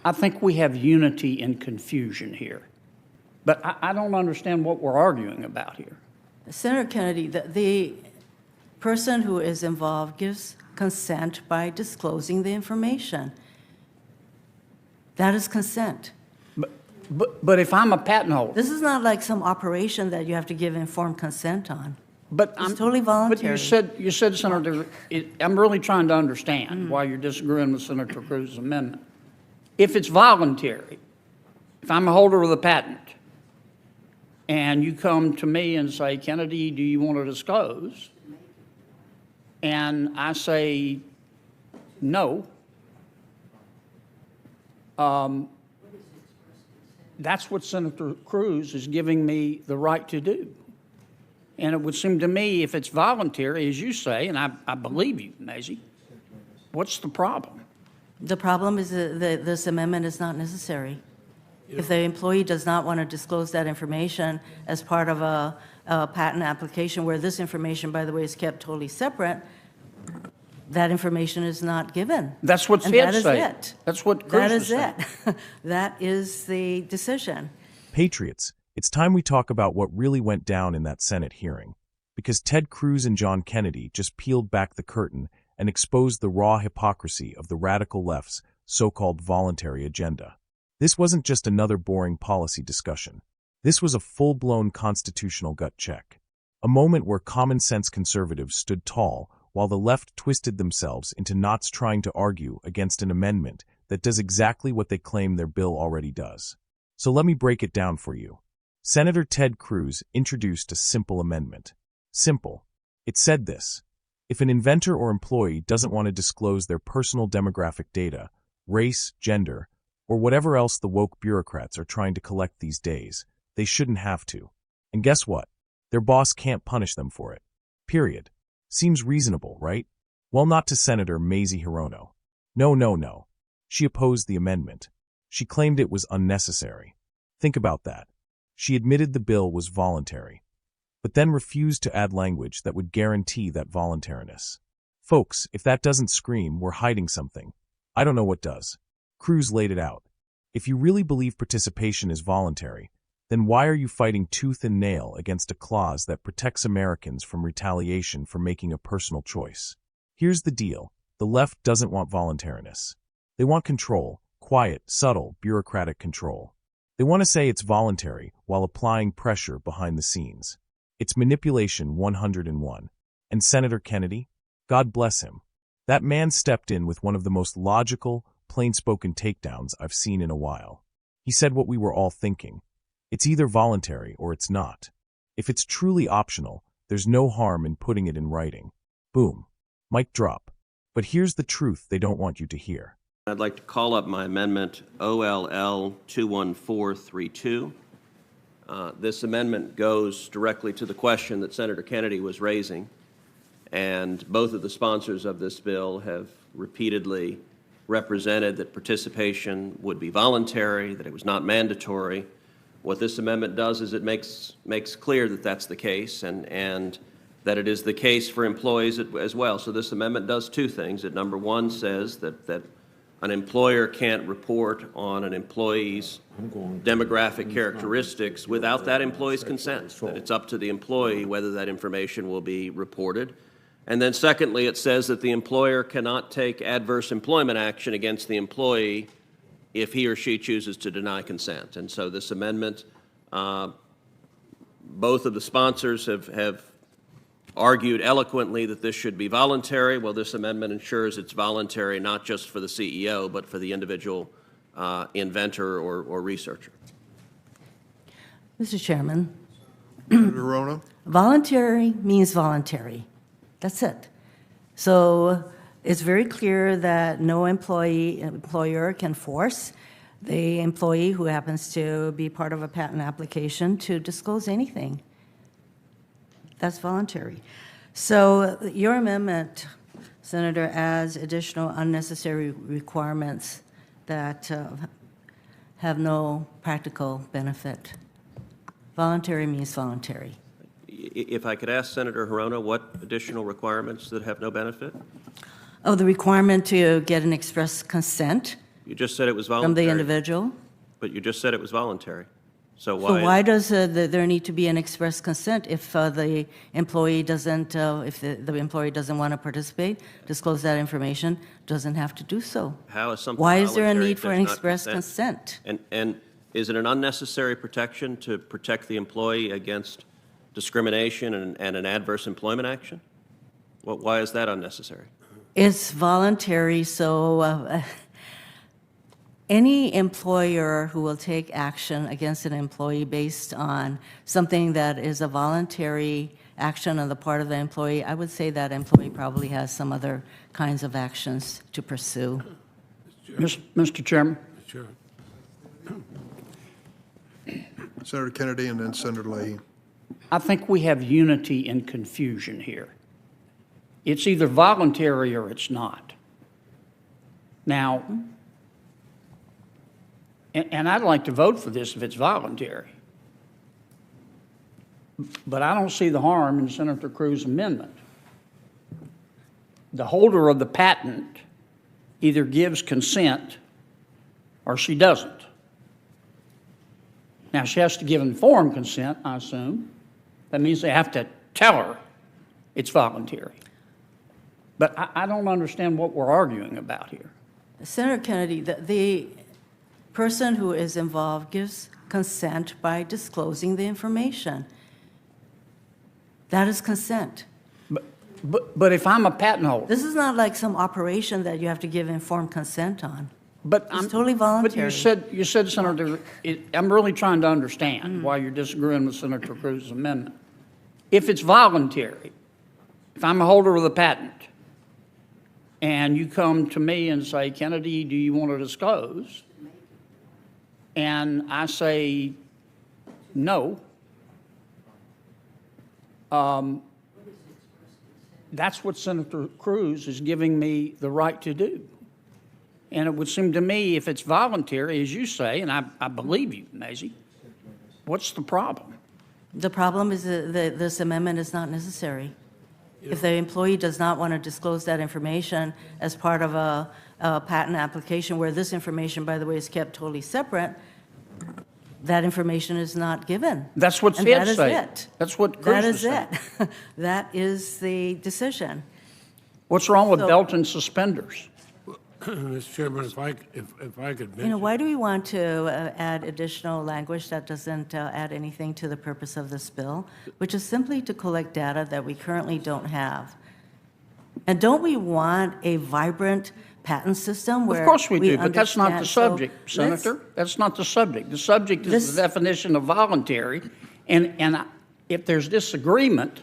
I think we have unity and confusion here. But I don't understand what we're arguing about here. Senator Kennedy, the person who is involved gives consent by disclosing the information. That is consent. But if I'm a patent holder. This is not like some operation that you have to give informed consent on. But It's totally voluntary. But you said, Senator, I'm really trying to understand why you're disagreeing with Senator Cruz's amendment. If it's voluntary, if I'm a holder of the patent, and you come to me and say, Kennedy, do you want to disclose? And I say, no. That's what Senator Cruz is giving me the right to do. And it would seem to me, if it's voluntary, as you say, and I believe you, Mazie, what's the problem? The problem is that this amendment is not necessary. If the employee does not want to disclose that information as part of a patent application, where this information, by the way, is kept totally separate, that information is not given. That's what And Fed that is say. it. That's what Cruz That is saying. it. That is the decision. Patriots, it's time we talk about what really went down in that Senate hearing, because Ted Cruz and John Kennedy just peeled back the curtain and exposed the raw hypocrisy of the radical left's so-called voluntary agenda. This wasn't just another boring policy discussion. This was a full-blown constitutional gut check. A moment where common-sense conservatives stood tall while the left twisted themselves into knots trying to argue against an amendment that does exactly what they claim their bill already does. So let me break it down for you. Senator Ted Cruz introduced a simple amendment. Simple. It said this: if an inventor or employee doesn't want to disclose their personal demographic data, race, gender, or whatever else the woke bureaucrats are trying to collect these days, they shouldn't have to. And guess what? Their boss can't punish them for it. Period. Seems reasonable, right? Well, not to Senator Mazie Hirono. No. She opposed the amendment. She claimed it was unnecessary. Think about that. She admitted the bill was voluntary, but then refused to add language that would guarantee that voluntariness. Folks, if that doesn't scream we're hiding something, I don't know what does. Cruz laid it out. If you really believe participation is voluntary, then why are you fighting tooth and nail against a clause that protects Americans from retaliation for making a personal choice? Here's the deal. The left doesn't want voluntariness. They want control, quiet, subtle, bureaucratic control. They want to say it's voluntary while applying pressure behind the scenes. It's manipulation 101. And Senator Kennedy? God bless him. That man stepped in with one of the most logical, plainspoken takedowns I've seen in a while. He said what we were all thinking. It's either voluntary or it's not. If it's truly optional, there's no harm in putting it in writing. Boom. Mic drop. But here's the truth they don't want you to hear. I'd like to call up my amendment OLL 21432. This amendment goes directly to the question that Senator Kennedy was raising, and both of the sponsors of this bill have repeatedly represented that participation would be voluntary, that it was not mandatory. What this amendment does is it makes clear that that's the case, and that it is the case for employees as well. So this amendment does two things. It, number one, says that an employer can't report on an employee's demographic characteristics without that employee's consent, that it's up to the employee whether that information will be reported. And then secondly, it says that the employer cannot take adverse employment action against the employee if he or she chooses to deny consent. And so this amendment, both of the sponsors have argued eloquently that this should be voluntary. Well, this amendment ensures it's voluntary not just for the CEO, but for the individual inventor or researcher. Mr. Chairman, Senator Hirono? voluntary means voluntary. That's it. So it's very clear that no employer can force the employee who happens to be part of a patent application to disclose anything. That's voluntary. So your amendment, Senator, adds additional unnecessary requirements that have no practical benefit. Voluntary means voluntary. If I could ask Senator Hirono what additional requirements that have no benefit? Oh, the requirement to get an express consent You just said it was from voluntary. the individual. But you just said it was voluntary. So So why does there need to be an express consent if the employee doesn't, if the employee doesn't want to participate, disclose that information, doesn't have to do so? How is something Why is there a voluntary need if for there's an not express consent? And is it an unnecessary protection to protect the employee against discrimination and an adverse employment action? Why is that unnecessary? It's voluntary, so any employer who will take action against an employee based on something that is a voluntary action on the part of the employee, I would say that employee probably has some other kinds of actions to pursue. Mr. Chairman? Sure. Senator Kennedy and then Senator Leahy. I think we have unity and confusion here. It's either voluntary or it's not. Now, and I'd like to vote for this if it's voluntary. But I don't see the harm in Senator Cruz's amendment. The holder of the patent either gives consent or she doesn't. Now, she has to give informed consent, I assume. That means they have to tell her it's voluntary. But I don't understand what we're arguing about here. Senator Kennedy, the person who is involved gives consent by disclosing the information. That is consent. But if I'm a patent holder. This is not like some operation that you have to give informed consent on. But It's totally voluntary. But you said, Senator, I'm really trying to understand why you're disagreeing with Senator Cruz's amendment. If it's voluntary, if I'm a holder of the patent, and you come to me and say, Kennedy, do you want to disclose? And I say, no. That's what Senator Cruz is giving me the right to do. And it would seem to me if it's voluntary, as you say, and I believe you, Mazie, what's the problem? The problem is that this amendment is not necessary. If the employee does not want to disclose that information as part of a patent application where this information, by the way, is kept totally separate, that information is not given. That's what And Fed that is say. it. That's what Cruz That is is saying. it. That is the decision. What's wrong with So- belt and suspenders? Mr. Chairman, if I could You know, mention, why do we want to add additional language that doesn't add anything to the purpose of this bill, which is simply to collect data that we currently don't have? And don't we want a vibrant patent system where Of course we do, but that's not the understand- so subject, let's- Senator. That's not the subject. The subject is This- the definition of voluntary, and if there's disagreement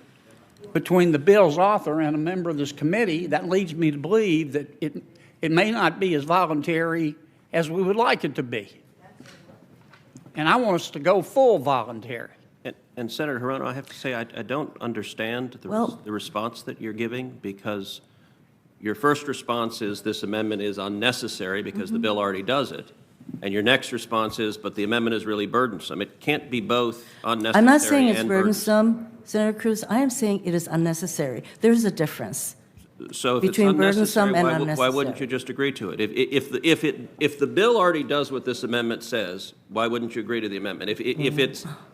between the bill's author and a member of this committee, that leads me to believe that it may not be as voluntary as we would like it to be. And I want us to go full voluntary. And Senator Hirono, I have to say, I don't understand Well- the response that you're giving, because your first response is this amendment is unnecessary because the bill already does it. And your next response is, but the amendment is really burdensome. It can't be both unnecessary I'm not saying it's and burdensome, Senator Cruz. I am saying it is unnecessary. There's a difference. So if it's between burdensome unnecessary, and why wouldn't unnecessary. you just agree to it? If the bill already does what this amendment says, why wouldn't you agree to the amendment?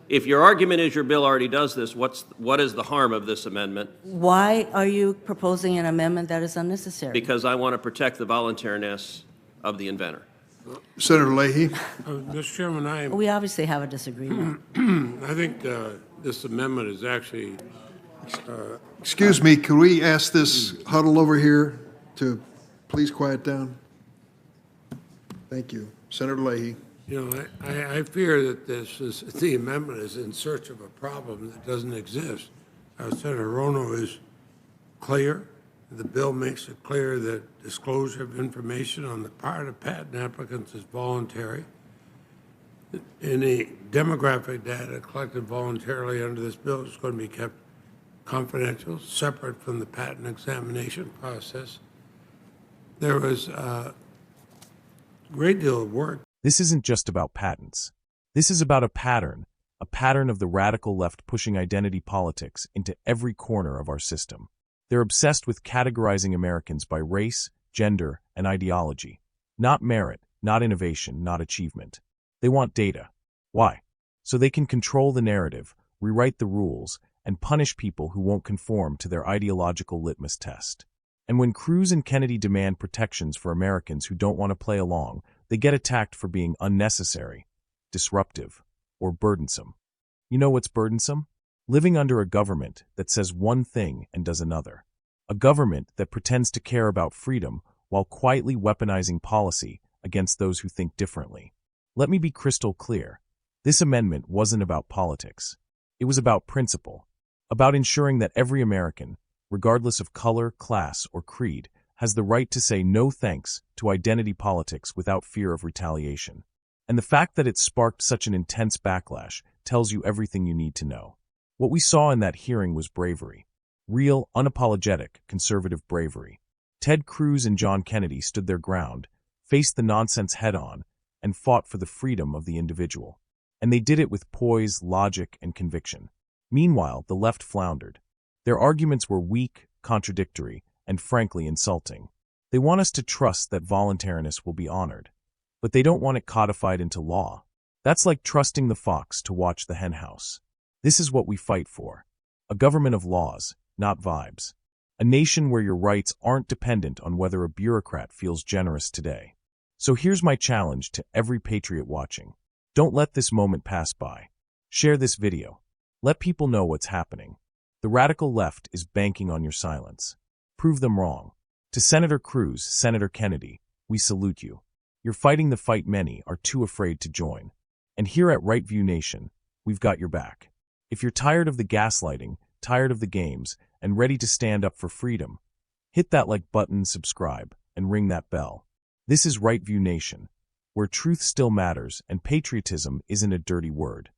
If your argument is your bill already does this, what is the harm of this amendment? Why are you proposing an amendment that is unnecessary? Because I want to protect the voluntariness of the inventor. Senator Leahy. Mr. Chairman, We obviously have a disagreement. I think this amendment is actually, Excuse me, could we ask this huddle over here to please quiet down? Thank you. Senator Leahy. you know, I fear that the amendment is in search of a problem that doesn't exist. Senator Hirono is clear. The bill makes it clear that disclosure of information on the part of patent applicants is voluntary. Any demographic data collected voluntarily under this bill is going to be kept confidential, separate from the patent examination process. There was a great deal of work. This isn't just about patents. This is about a pattern of the radical left pushing identity politics into every corner of our system. They're obsessed with categorizing Americans by race, gender, and ideology, not merit, not innovation, not achievement. They want data. Why? So they can control the narrative, rewrite the rules, and punish people who won't conform to their ideological litmus test. And when Cruz and Kennedy demand protections for Americans who don't want to play along, they get attacked for being unnecessary, disruptive, or burdensome. You know what's burdensome? Living under a government that says one thing and does another. A government that pretends to care about freedom while quietly weaponizing policy against those who think differently. Let me be crystal clear. This amendment wasn't about politics. It was about principle, about ensuring that every American, regardless of color, class, or creed, has the right to say no thanks to identity politics without fear of retaliation. And the fact that it sparked such an intense backlash tells you everything you need to know. What we saw in that hearing was bravery. Real, unapologetic, conservative bravery. Ted Cruz and John Kennedy stood their ground, faced the nonsense head-on, and fought for the freedom of the individual. And they did it with poise, logic, and conviction. Meanwhile, the left floundered. Their arguments were weak, contradictory, and frankly insulting. They want us to trust that voluntariness will be honored, but they don't want it codified into law. That's like trusting the fox to watch the henhouse. This is what we fight for. A government of laws, not vibes. A nation where your rights aren't dependent on whether a bureaucrat feels generous today. So here's my challenge to every patriot watching. Don't let this moment pass by. Share this video. Let people know what's happening. The radical left is banking on your silence. Prove them wrong. To Senator Cruz, Senator Kennedy, we salute you. You're fighting the fight many are too afraid to join. And here at Right View Nation, we've got your back. If you're tired of the gaslighting, tired of the games, and ready to stand up for freedom, hit that like button, subscribe, and ring that bell. This is Right View Nation, where truth still matters and patriotism isn't a dirty word.